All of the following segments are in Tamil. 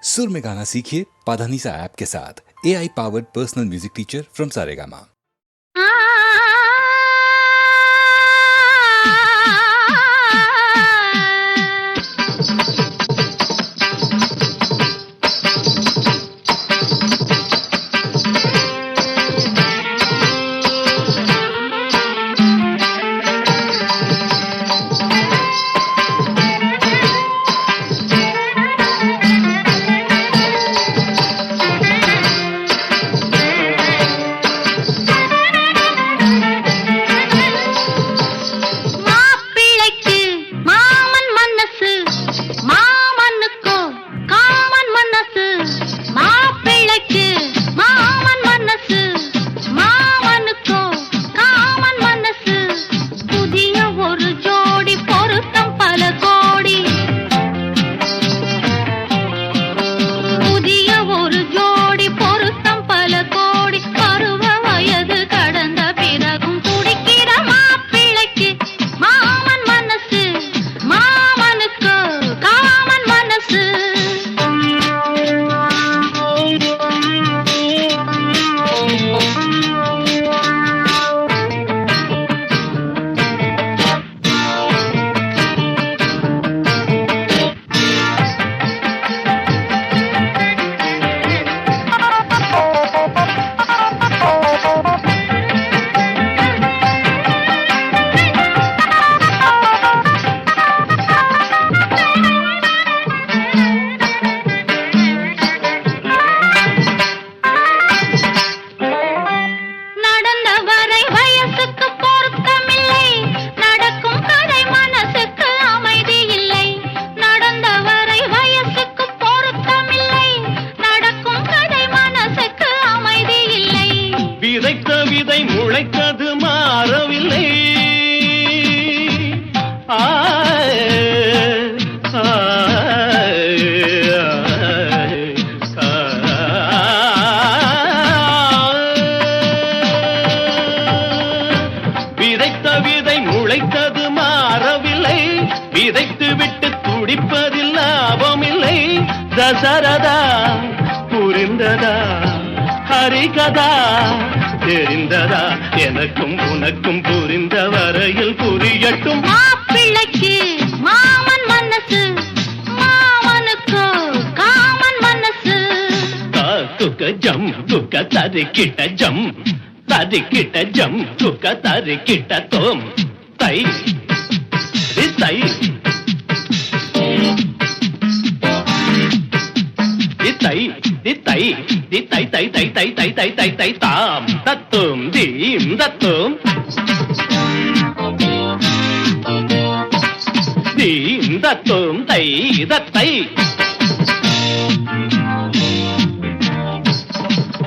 सुर में गाना सीखिए पाधानीसा ऐप के साथ। AI powered personal music teacher from Saregama. Dasharatha புரிந்ததா ஹரிகதா தெரிந்ததா எனக்கும் உனக்கும் புரிந்த வரையில் புரியட்டும். மாப்பிள்ளைக்கு மாமன் மனசு, மாமனுக்கு காமன் மனசு. துக்க ஜம் துக்க தரிக்கிட்ட ஜம் தரிக்கிட்ட ஜம் துக்க தரிக்கிட்ட தோம் தை தை தை தை தை தை தை தை தை தை தை தை தை தாம் தத்தும் தீம் தத்தும் தீம் தத்தும் தை தத்தை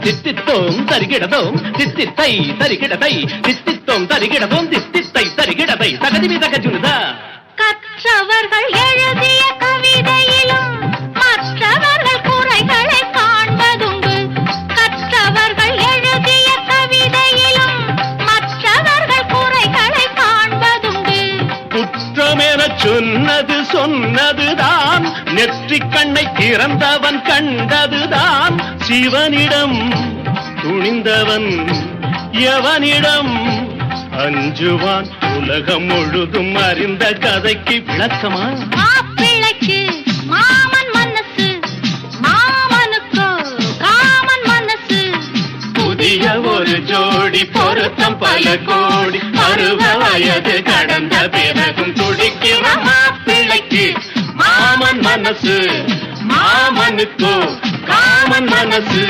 தித்தித்தோம் தரிகிடதோம் தித்தித்தை தரிகிடதை தித்தித்தோம் தரிகிடதோம் தித்தித்தை தரிகிடதை தகதிவி தகஜுனுதா. கற்றவர்கள் எழுதிய கவிதையிலும் மற்றவர்கள் குறைகளை காண்பதுண்டு. கற்றவர்கள் எழுதிய கவிதையிலும் மற்றவர்கள் குறைகளை காண்பதுண்டு. குற்றமென சொன்னது சொன்னதுதான், நெற்றிக் கண்ணை திறந்தவன் கண்டதுதான். சிவனிடம் துணிந்தவன் எவனிடம் அஞ்சுவான்? உலகம் முழுதும் அறிந்த கதைக்கு விளக்கமா? மாப்பிள்ளைக்கு மாமன் மனசு, மாமனுக்கு காமன் மனசு. புதிய ஒரு ஜோடி பொருத்தம் பல கோடி, பருவ வயது கடந்த பிறகும் துடிக்கிற மாப்பிள்ளைக்கு மாமன் மனசு, மாமனுக்கு காமன் மனசு.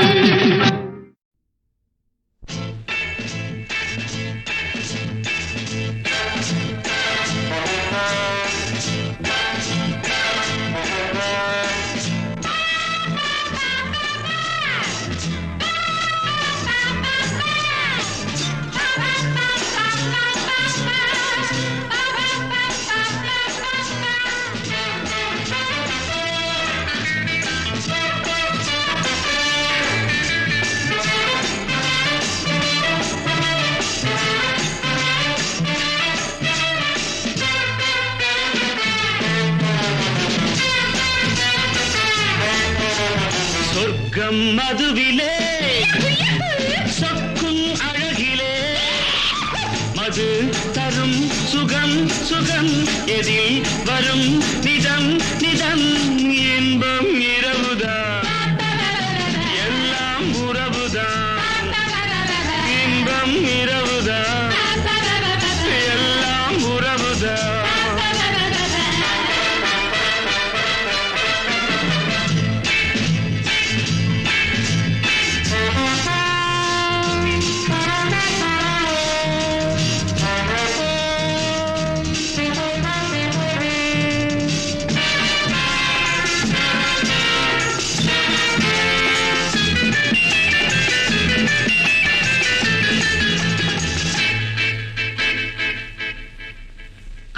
சொர்க்கம் மதுவிலே சொக்கும் அழகிலே மது தரும் சுகம் சுகம் எதில் வரும் நிதம் நிதம் இன்பம் இரவுதான் எல்லாம் உறவுதான் இன்பம் இரவுதான் எல்லாம் உறவுதான்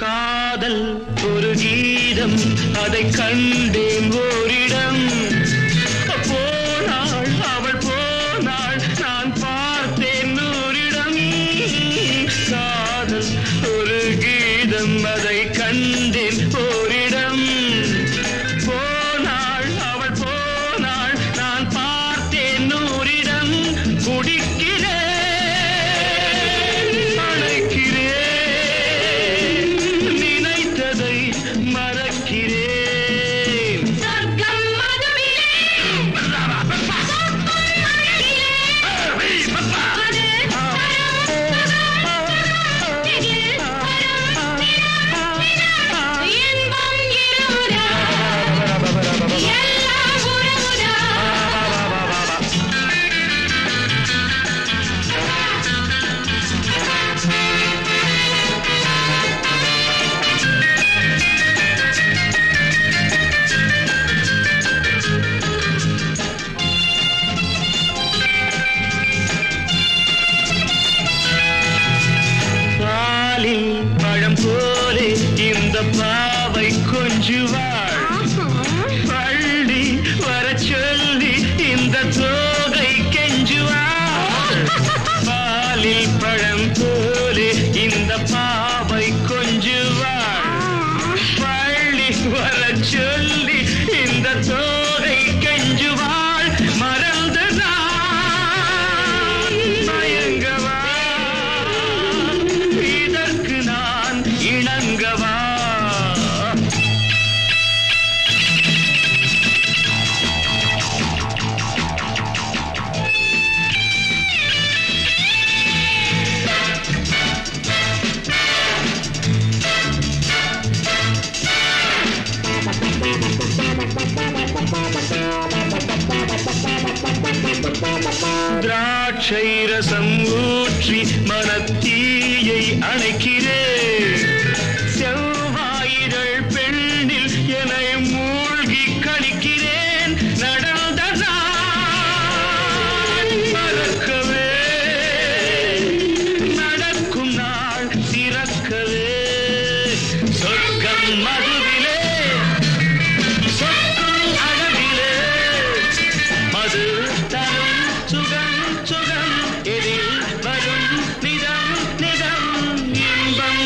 காதல் ஒரு கீதம் அதை கண்டேன் ஓரிடம் போனாள் அவள் போனாள் நான் பார்த்தேன் நூறிடம் காதல் ஒரு கீதம் அதை கண்டேன் ஓரிடம் போனாள் அவள் போனாள் நான் பார்த்தேன் நூறிடம் குடிக்கிறேன் அழைக்கிறேன் மறக்கிறேன் சொர்க்கம் மதுவிலே பழம் போலே இந்த பாவை கொஞ்சுவாள் பள்ளி வர சொல்லி இந்த தோகை கெஞ்சுவாள் பாலில் பழம் போலே இந்த பாவை கொஞ்சுவாள் பள்ளி வர சொல்லி இந்த தோகை கெஞ்சுவாள் மறந்து நான் மயங்கவா இணங்கவா திராட்சை ரசம் ஊற்றி மனத்தீயை அணைக்கிறேன் செவ்வாயிரள் பெண்ணில் என்னை மூழ்கி கழிக்கிறேன் நடந்த நாள் மறக்கவே நடக்கும் நாள் திறக்கவே சொர்க்கம் மதுவிலே சொக்கும் அழகிலே மது தரும் சுகம் சுகம் எதில் வரும் நிதம் நிதம் இன்பம்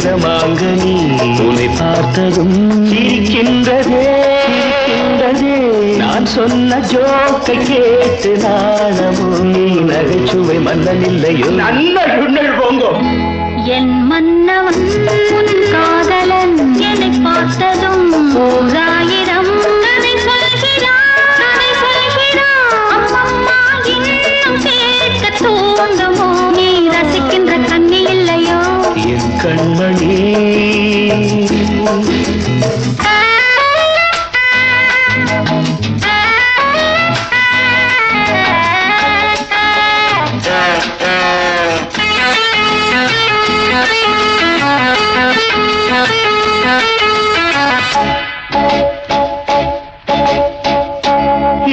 இளமாங்கனி உன்னை பார்த்ததும் சிரிக்கின்றதே சிரிக்கின்றதே நான் சொன்ன ஜோக்கை கேட்டு நாணமும் நீ நகைச்சுவை மன்னன் இல்லையோ நல்ல போங்கோ என் மன்னவன் உன் காதலன் என்னை பார்த்ததும் ஓராயிரம் கதை சொல்கிறான் கதை சொல்கிறான் அம்மம்மா இன்னும் கேட்க தூண்டுமோ நீ ரசிக்கின்ற கண்ணி இல்லையோ என் கண்மணி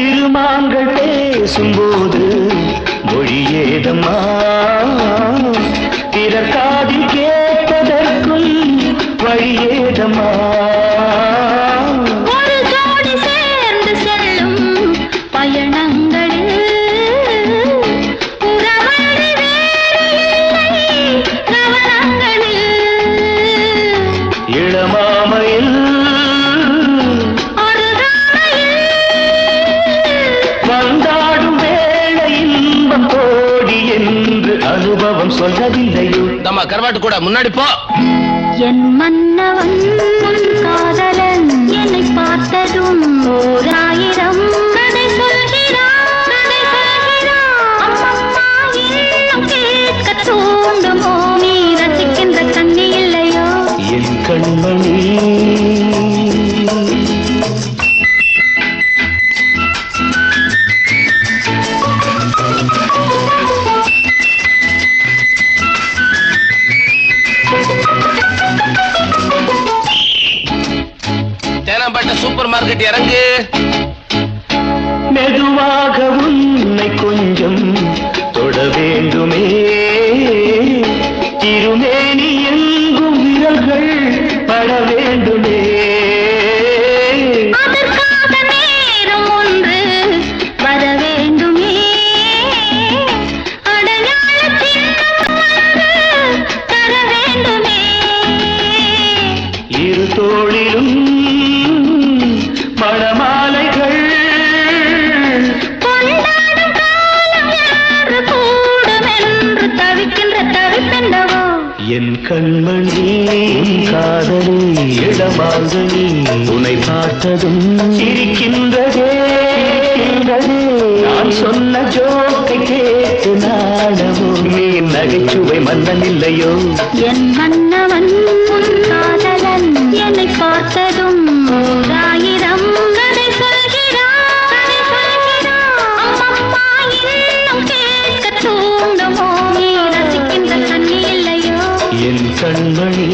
இருமாங்கள் பேசும்போது மொழியேதம்மா பிறர் காதில் கேட்பதற்கும் வழியேதம்மா ஒரு ஜோடி சேர்ந்து செல்லும் பயணங்களில் உறவழி வேறு இல்லை கவனங்களில் இளமாமையில் ஒரு தாமையில் வந்தாடும் வேளை இன்பம் கோடி என்று அனுபவம் சொல்லவில்லையோ நம்ம கருவாட்டு கூட முன்னாடி போ என் மன்னவன் உன் காதலன் என்னை பார்த்ததும் ஓராயிரம் கதை சொல்கிறான் கதை சொல்கிறான் அம்மம்மா இன்னும் கேட்க தூண்டுமோ நீ ரசிக்கின்ற கண்ணி இல்லையோ என் கண்மணி தேனாம்பேட்டை சூப்பர் மார்க்கெட் இறங்கு மெதுவாக உன்னை கொஞ்சம் தொட வேண்டுமே திருமேனி எங்கும் விரல்கள் பட வேண்டுமே அதற்காக நேரம் ஒன்று வர வேண்டுமே அடையாள சின்னம் ஒன்று தர வேண்டுமே இரு தோளிலும் மணமாலைகள் கொண்டாடும் காலம் யாரு கூடுமென்று தவிக்கின்ற தவிப்பென்னவோ என் கண்மணி காதலி இளமாங்கனி உன்னை பார்த்ததும் சிரிக்கின்றதே சிரிக்கின்றதே நான் சொன்ன ஜோக்கை கேட்டு நாணமும் நீ நகைச்சுவை மன்னன் இல்லையோ என் மன்னவன் உன் காதலன் என்னை பார்த்ததும் ஓராயிரம் கதை சொல்கிறான் கதை சொல்கிறான் அம்மம்மா இன்னும் கேட்க தூண்டுமோ நீ ரசிக்கின்ற கண்ணி இல்லையோ என் கண்மணி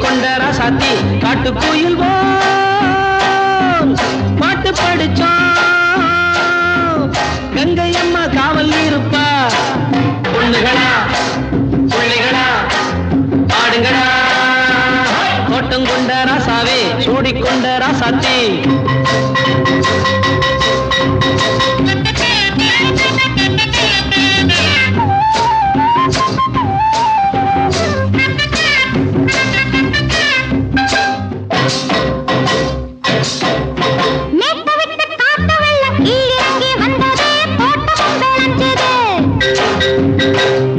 சூடிக்கொண்ட ராசாத்தி காட்டுக்குயில் பாட்டு படிச்சோம் கங்கை அம்மா காவல் இருப்பா பொண்ணுகளா பிள்ளைகளா ஆடுங்களா தோட்டம் கொண்ட ராசாவே சூடிக்கொண்ட ராசாத்தி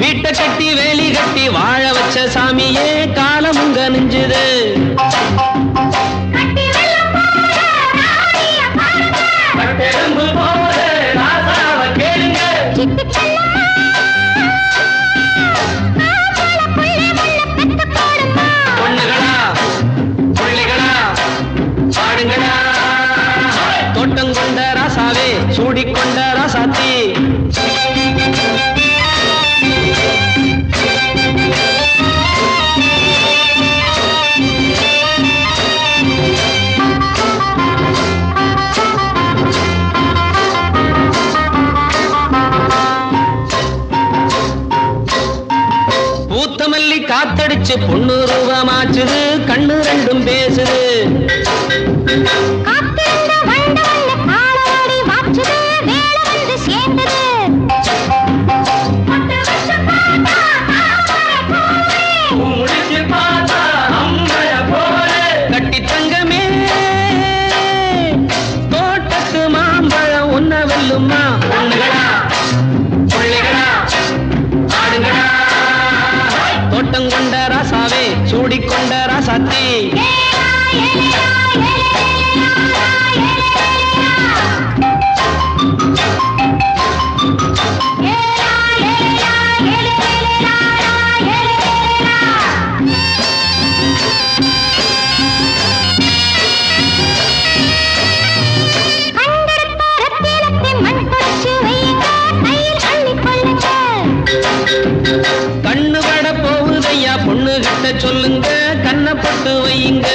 வீட்டை கட்டி வேலி கட்டி வாழ வச்ச சாமியே காலம் உங்க நெஞ்சுது பொண்ணுகளா பிள்ளைகளா ஆடுங்களா தோட்டம் கொண்ட ராசாவே சூடிக்கொண்ட ராசாத்தி பூத்தமல்லி காத்தடிச்சு பொண்ணு ரூபமாச்சுது கண்ணு ரெண்டும் பேசுது கட்டி தங்கமே தோட்டத்து மாம்பழம் உன்ன வெல்லுமா பொண்ணுகளா பிள்ளைகளா ஆடுங்களா தோட்டம் கொண்ட ராசாவே சூடிக்கொண்ட ராசாத்தி கண்ணு பட போகுதையா பொண்ணு கிட்ட சொல்லுங்க கண்ணை பட்டு வையுங்க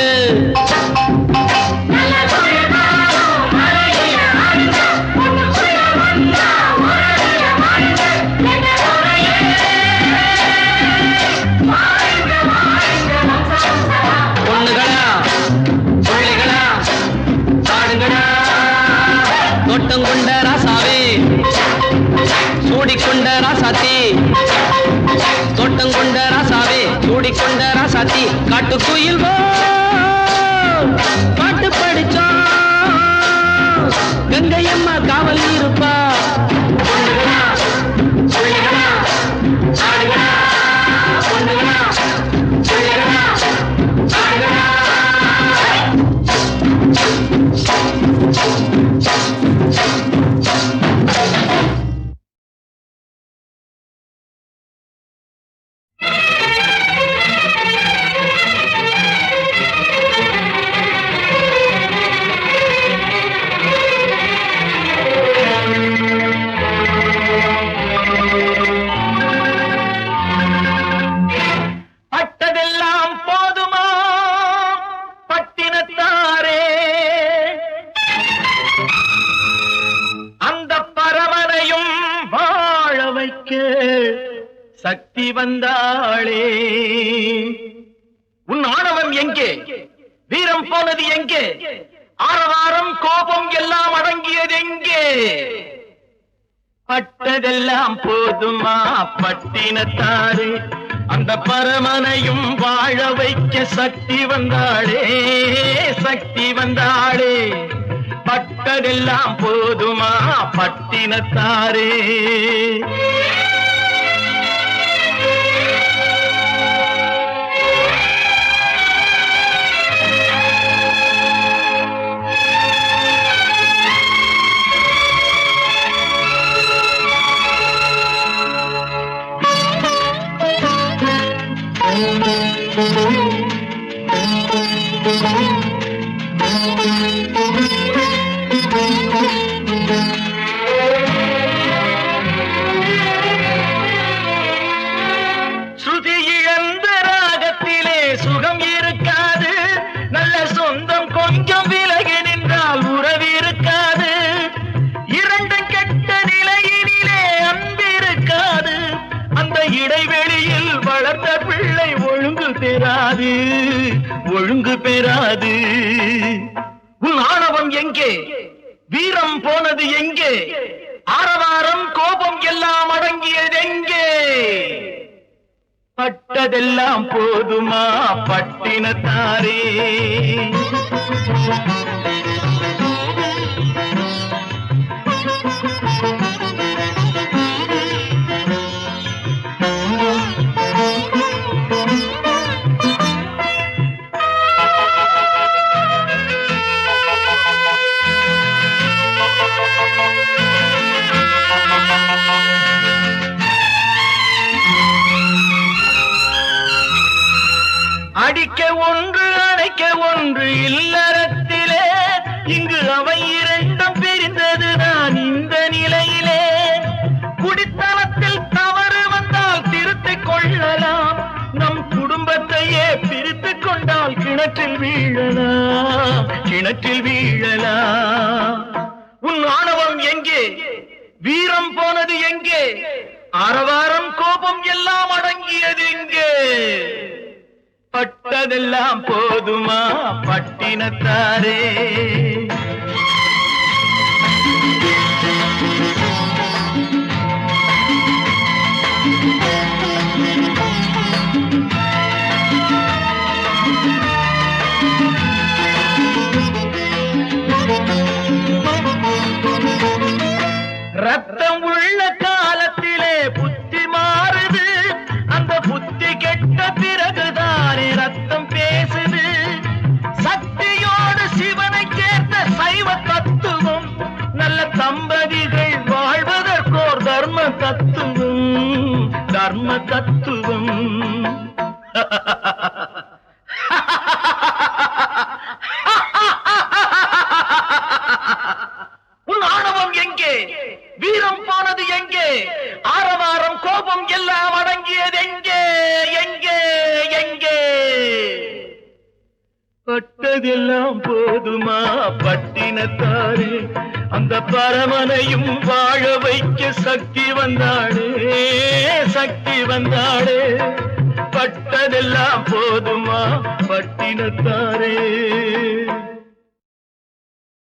பொண்ணுகளா பிள்ளைகளா ஆடுங்களா தோட்டம் கொண்ட ராசாவே சூடிக்கொண்ட ராசாத்தி தோட்டம் கொண்ட ராசாவே சூடிக்கொண்ட ராசாத்தி காட்டுக்குயில் பாட்டு படிச்சோம் கங்கை அம்மா காவல் இருப்பா பொண்ணுகளா பிள்ளைகளா ஆடுகளா பொண்ணுகளா பிள்ளைகளா ஆடுகளா பட்டதெல்லாம் போதுமா பட்டினத்தாரே அந்த பரமனையும் வாழ வைக்க சக்தி வந்தாளே உன் ஆணவம் எங்கே வீரம் போனது எங்கே ஆரவாரம் கோபம் எல்லாம் அடங்கியது எங்கே பட்டதெல்லாம் போதுமா பட்டினத்தாரே அந்த பரமனையும் வாழ வைக்க சக்தி வந்தாளே சக்தி வந்தாளே பட்டதெல்லாம் போதுமா பட்டினத்தாரே ஸ்ருதி இழந்த ராகத்திலே சுகம் இருக்காது. நல்ல சொந்தம் கொஞ்சம் விலகி நின்றால் உறவு இருக்காது. இரண்டும் கெட்ட நிலையினிலே அன்பு இருக்காது. அந்த இடைவெளியில் வளர்ந்த பிள்ளை ஒழுங்கு பெறாது, ஒழுங்கு பெறாது. உன் ஆணவம் எங்கே? வீரம் போனது எங்கே? ஆரவாரம் கோபம் எல்லாம் அடங்கியது எங்கே? பட்டதெல்லாம் போதுமா பட்டினத்தாரே? அடிக்க ஒன்று அணைக்க ஒன்று இல்லறத்திலே, இங்கு அவை இரண்டும் பிரிந்தது நான் இந்த நிலையிலே. குடித்தனத்தில் தவறு வந்தால் திருத்திக் கொள்ளலாம், நம் குடும்பத்தையே பிரித்துக் கொண்டால் கிணற்றில் வீழலாம், கிணற்றில் வீழலாம். உன் ஆணவம் எங்கே? வீரம் போனது எங்கே? ஆரவாரம் கோபம் எல்லாம் அடங்கியது எங்கே? பட்டதெல்லாம் போதுமா பட்டினத்தாரே? ரத்தம் உள்ள காலத்திலே புத்தி மாறுது, அந்த புத்தி கெட்ட பிறகுதானே ரத்தம் பேசுது. சக்தியோடு சிவனை சேர்ந்த சைவ தத்துவம், நல்ல தம்பதிகள் வாழ்வதற்கோர் தர்ம தத்துவம், தர்ம தத்துவம். உன் ஆணவம் எங்கே? வீரம் போனது எங்கே? ஆரவாரம் கோபம் எல்லாம் அடங்கியது எங்கே? எங்கே? எங்கே? பட்டதெல்லாம் போதுமா பட்டினத்தாரே? அந்த பரமனையும் வாழ வைக்க சக்தி வந்தாளே, சக்தி வந்தாளே. பட்டதெல்லாம் போதுமா பட்டினத்தாரே?